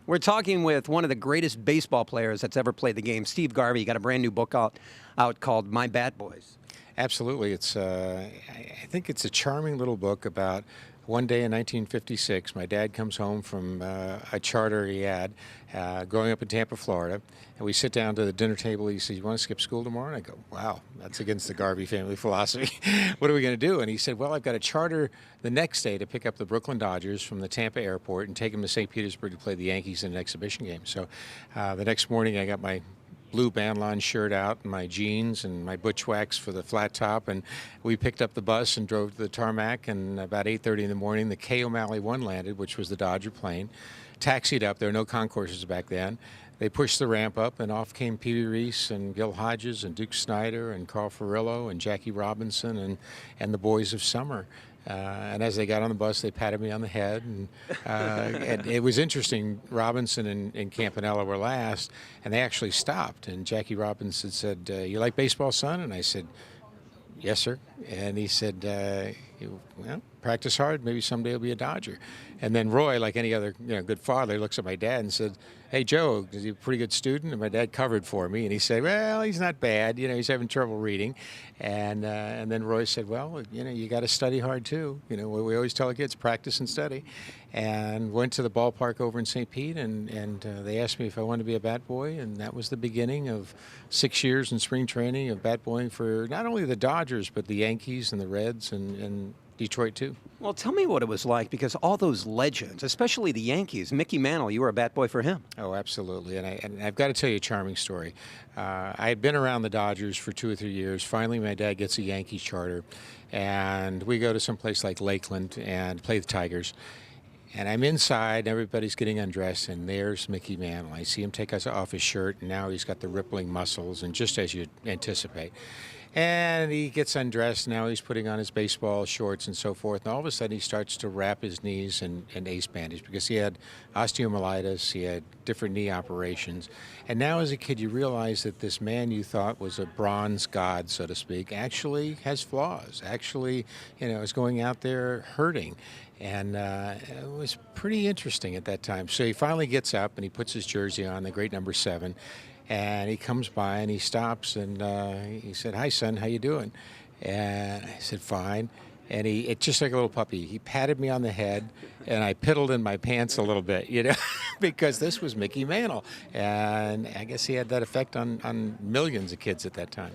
We're talking with one of the greatest baseball players that's ever played the game, Steve Garvey. He got a brand new book out called My Batboys. Absolutely. I think it's a charming little book about one day in 1956. My dad comes home from a charter he had growing up in Tampa, Florida. And we sit down to the dinner table. He says, "You want to skip school tomorrow?" And I go, "Wow, that's against the Garvey family philosophy. What are we going to do?" And he said, "Well, I've got a charter the next day to pick up the Brooklyn Dodgers from the Tampa airport and take them to St. Petersburg to play the Yankees in an exhibition game." So the next morning I got my blue bandline shirt out and my jeans and my butchwacks for the flat top, and we picked up the bus and drove to the tarmac, and about 8:30 in the morning the K. O'Malley 1 landed, which was the Dodger plane, taxied up. There were no concourses back then. They pushed the ramp up, and off came Pee Wee Reese and Gil Hodges and Duke Snider and Carl Furillo and Jackie Robinson and the boys of summer. And as they got on the bus, they patted me on the head. And it was interesting. Robinson and Campanella were last, and they actually stopped. And Jackie Robinson said, "You like baseball, son?" And I said, "Yes, sir." And he said, "Well, practice hard. Maybe someday you'll be a Dodger." And then Roy, like any other good father, looks at my dad and said, "Hey, Joe, is he a pretty good student?" And my dad covered for me, and he said, "Well, he's not bad. He's having trouble reading." And then Roy said, "Well, you got to study hard too. We always tell the kids, practice and study." And went to the ballpark over in St. Pete, and they asked me if I wanted to be a bat boy, and that was the beginning of 6 years in spring training of bat boying for not only the Dodgers but the Yankees and the Reds and Detroit too. Well, tell me what it was like, because all those legends, especially the Yankees, Mickey Mantle, you were a bat boy for him. Oh, absolutely. And I've got to tell you a charming story. I had been around the Dodgers for 2 or 3 years. Finally, my dad gets a Yankees charter, and we go to some place like Lakeland and play the Tigers. And I'm inside, everybody's getting undressed, and there's Mickey Mantle. I see him take us off his shirt, and now he's got the rippling muscles, and just as you'd anticipate. And he gets undressed. Now he's putting on his baseball shorts and so forth. And all of a sudden he starts to wrap his knees in ace bandage because he had osteomyelitis. He had different knee operations. And now as a kid you realize that this man you thought was a bronze god, so to speak, actually has flaws. Actually, is going out there hurting. And it was pretty interesting at that time. So he finally gets up and he puts his jersey on, the great number 7. And he comes by and he stops and he said, "Hi, son, how you doing?" And I said, "Fine." And it's just like a little puppy. He patted me on the head, and I piddled in my pants a little bit, because this was Mickey Mantle. And I guess he had that effect on millions of kids at that time.